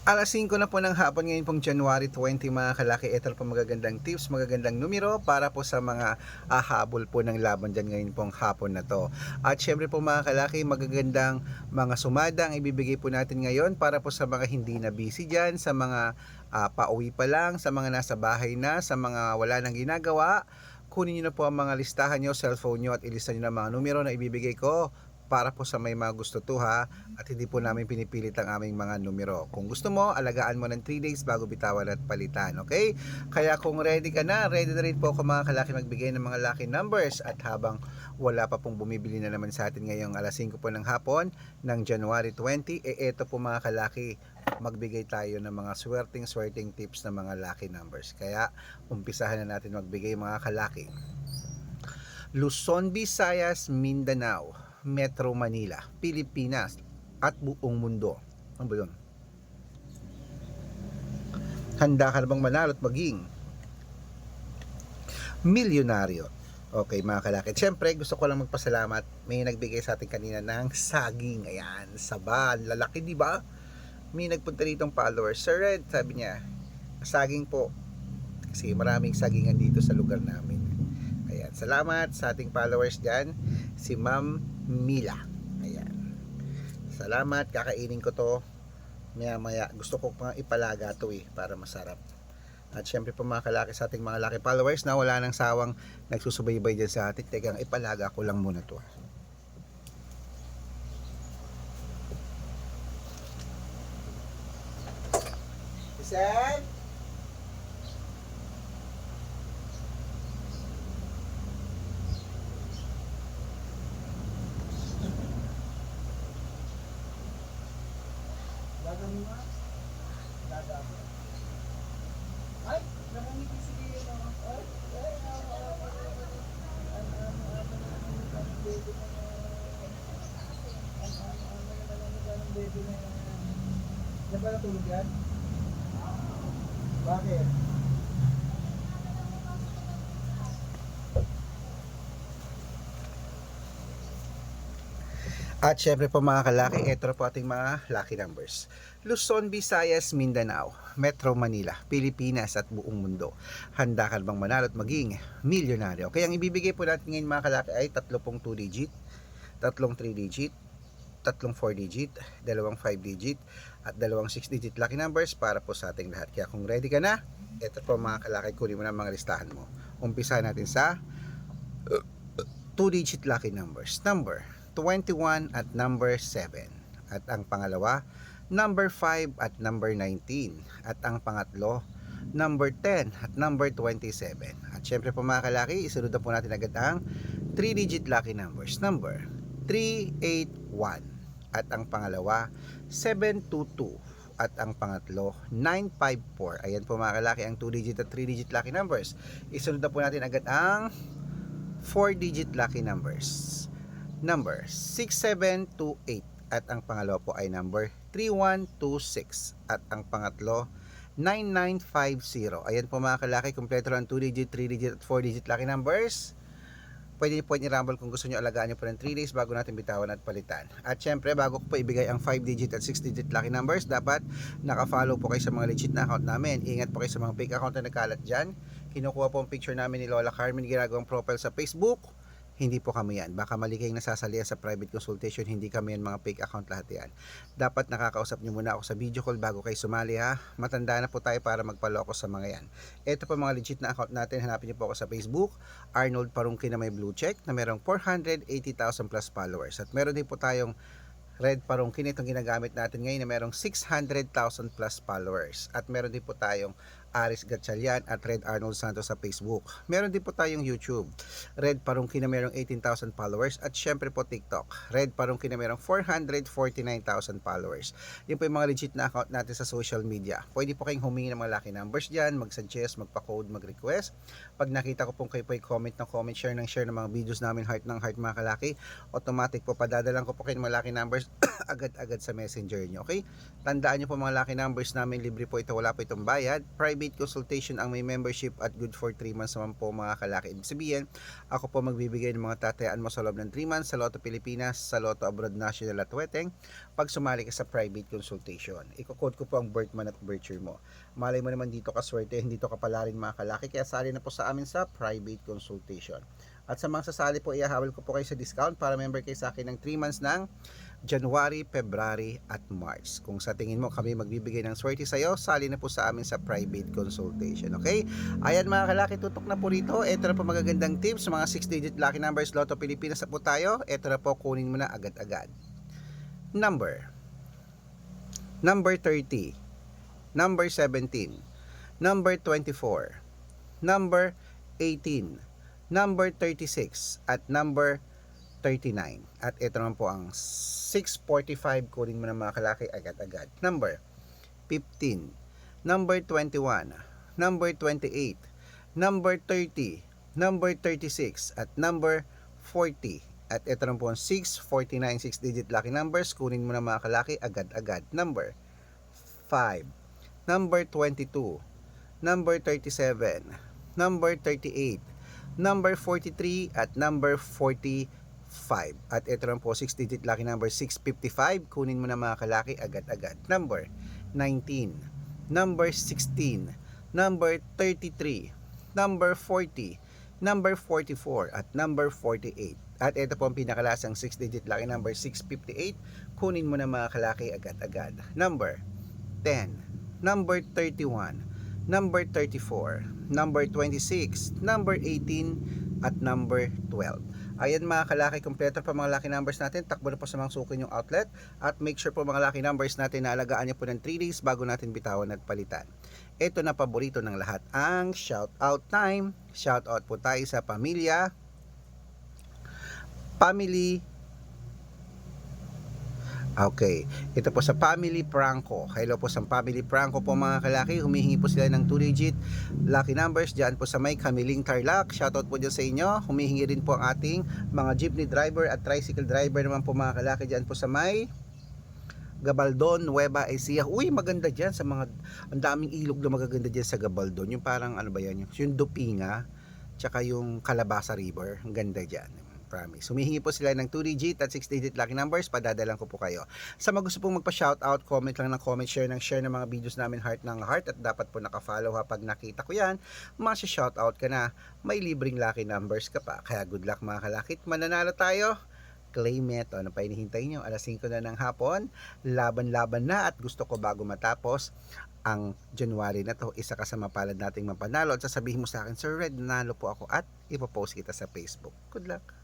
Alas 5 na po ng hapon ngayon pong January 20 mga kalaki. Ito po magagandang tips, magagandang numero para po sa mga ahabol po ng laban dyan ngayon pong hapon na to. At syempre po mga kalaki, magagandang mga sumada ang ibibigay po natin ngayon para po sa mga hindi na busy dyan, sa mga pauwi pa lang, sa mga nasa bahay na, sa mga wala nang ginagawa. Kunin nyo na po ang mga listahan nyo, cellphone nyo at ilista nyo na mga numero na ibibigay ko para po sa may mga gusto to ha, at hindi po namin pinipilit ang aming mga numero. Kung gusto mo, alagaan mo ng 3 days bago bitawan at palitan, okay? Kaya kung ready ka na, ready na rin po ako mga kalaki magbigay ng mga lucky numbers, at habang wala pa pong bumibili na naman sa atin ngayong alas 5 po ng hapon ng January 20, eto po mga kalaki, magbigay tayo ng mga swerting tips ng mga lucky numbers. Kaya umpisahan na natin magbigay mga kalaki. Luzon, Visayas, Mindanao, Metro Manila, Pilipinas, at buong mundo. Ano ba yun? Handa ka na bang manalo at maging milyonaryo? Okay mga kalakit, siyempre gusto ko lang magpasalamat. May nagbigay sa atin kanina ng saging. Ayan, saban, lalaki di ba? May nagpunta ditong followers. Sir Red, sabi niya, saging po. Kasi maraming sagingan dito sa lugar namin. Ayan, salamat sa ating followers dyan. Si Ma'am Mila. Ayan. Salamat, kakainin ko to maya. Gusto ko pang ipalaga to para masarap. At syempre po mga kalaki, sa ating mga laki followers na wala nang sawang nagsusubaybay dyan sa atin, teka, ipalaga ko lang muna to. Isan? Ay, namumiti si Lino. Yan ba natulog yan? Bakit? At syempre po mga kalaki, ito po ating mga lucky numbers. Luzon, Visayas, Mindanao, Metro Manila, Pilipinas at buong mundo. Handa ka bang manalo at maging milyonaryo? Kaya ang ibibigay po natin ngayon mga kalaki ay tatlong 2 digit, tatlong 3 digit, tatlong 4 digit, dalawang 5 digit, at dalawang 6 digit lucky numbers para po sa ating lahat. Kaya kung ready ka na, ito po mga kalaki, kunin mo na mga listahan mo. Umpisa natin sa 2 digit lucky numbers. Number 21 at number 7. At ang pangalawa, number 5 at number 19. At ang pangatlo, number 10 at number 27. At syempre po mga kalaki, isunod na po natin agad ang 3 digit lucky numbers. Number 381. At ang pangalawa, 722. At ang pangatlo, 954. Ayan po mga kalaki ang 2 digit at 3 digit lucky numbers. Isunod na po natin agad ang 4 digit lucky numbers. Number 6728. At ang pangalawa po ay number 3126. At ang pangatlo, 9950. Ayan po mga kalaki, kompleto lang 2 digit, 3 digit at 4 digit lucky numbers. Pwede niyo po i-rumble kung gusto niyo, alagaan niyo po ng 3 days bago natin bitawan at palitan. At syempre, bago ko po ibigay ang 5 digit at 6 digit lucky numbers, dapat naka-follow po kayo sa mga legit na account namin. Ingat po kayo sa mga fake account na nagkalat dyan. Kinukuha po ang picture namin ni Lola Carmen, ginagawang profile sa Facebook. Hindi po kami yan. Baka mali kayong nasasalihan sa private consultation. Hindi kami yan, mga fake account lahat yan. Dapat nakakausap nyo muna ako sa video call bago kayo sumali ha. Matanda na po tayo para magpaloko sa mga yan. Ito po mga legit na account natin. Hanapin nyo po ako sa Facebook, Arnold Parungki na may blue check na merong 480,000 plus followers. At meron din po tayong Red Parungkin, itong ginagamit natin ngayon na merong 600,000 plus followers. At meron din po tayong Aris Gatchalian at Red Arnold Santos sa Facebook. Meron din po tayong YouTube, Red Parungkin na merong 18,000 followers. At syempre po TikTok, Red Parungkin na merong 449,000 followers. Yun po yung mga legit na account natin sa social media. Pwede po kayong humingi ng mga lucky numbers dyan, mag-suggest, magpa-code, mag-request. Pag nakita ko pong kayo po yung comment ng comment, share ng mga videos namin, heart ng heart mga kalaki, automatic po padadalan ko po kayo ng mga lucky numbers agad-agad sa messenger nyo. Okay? Tandaan nyo po mga lucky numbers namin, libre po ito, wala po itong bayad. Private private consultation ang may membership at good for 3 months naman po mga kalaki. Ibig sabihin, ako po magbibigay ng mga tatayaan mo sa loob ng 3 months sa Lotto Pilipinas, sa Lotto Abroad National at Weteng pag sumali ka sa private consultation. Iko-code ko po ang birth month at birth year mo. Malay mo naman dito ka swerte, hindi to kapala rin mga kalaki, kaya sali na po sa amin sa private consultation. At sa mga sasali po, ihahawal ko po kayo sa discount para member kayo sa akin ng 3 months ng January, February at March. Kung sa tingin mo kami magbibigay ng swerte sa'yo, sali na po sa amin sa private consultation. Okay? Ayan mga kalaki, tutok na po rito. Ito na po magagandang tips sa mga 6-digit lucky numbers. Lotto Pilipinas na po tayo. Ito na po, kunin mo na agad-agad. Number 30, number 17, number 24, number 18, number 36, at number 39. At ito naman po ang 645. Kunin mo na mga kalaki agad-agad. Number 15, number 21, number 28, number 30, number 36, at number 40. At ito naman po ang 649, 6-digit lucky numbers. Kunin mo na mga kalaki agad-agad. Number 5, number 22, number 37, number 38, number 43, at number 45. At ito lang po 6-digit lucky number 655. Kunin mo na mga kalaki agad-agad. Number 19, number 16, number 33, number 40, number 44, at number 48. At ito po ang pinakalasang 6-digit lucky number 658. Kunin mo na mga kalaki agad-agad. Number 10, number 31, number 34, number 26, number 18, at number 12. Ayan mga kalaki, kompleto pa mga lucky numbers natin. Takbo na po sa mga suki yung outlet. At make sure po mga lucky numbers natin na alagaan nyo po ng 3 days bago natin bitawan at palitan. Ito na paborito ng lahat, ang shout out time. Shout out po tayo sa family Okay, ito po sa Family Franco. Hello po sa Family Franco po mga kalaki. Humihingi po sila ng 2-digit lucky numbers dyan po sa may Camiling Tarlac. Shoutout po dyan sa inyo. Humihingi rin po ang ating mga jeepney driver at tricycle driver naman po mga kalaki dyan po sa may Gabaldon, Nueva Ecija. Uy, maganda dyan sa mga, ang daming ilog na magaganda dyan sa Gabaldon. Yung parang ano ba yan, yung Dupinga, tsaka yung Calabasa River. Ang ganda dyan. Promise. Humihingi po sila ng 2-digit at 6-digit lucky numbers. Padadalan ko po kayo. Sa mga gusto pong magpa-shoutout, comment lang ng comment, share ng mga videos namin, heart ng heart. At dapat po nakafollow ha. Pag nakita ko yan, masya-shoutout ka na. May libreng lucky numbers ka pa. Kaya good luck mga kalakit. Mananalo tayo. Claim it. Ano pa hinihintay nyo? Alas 5 na ng hapon. Laban-laban na. At gusto ko bago matapos ang January na to, isa ka sa mapalad nating mapanalo. At sasabihin mo sa akin, Sir Red, nanalo po ako. At ipopost kita sa Facebook. Good luck.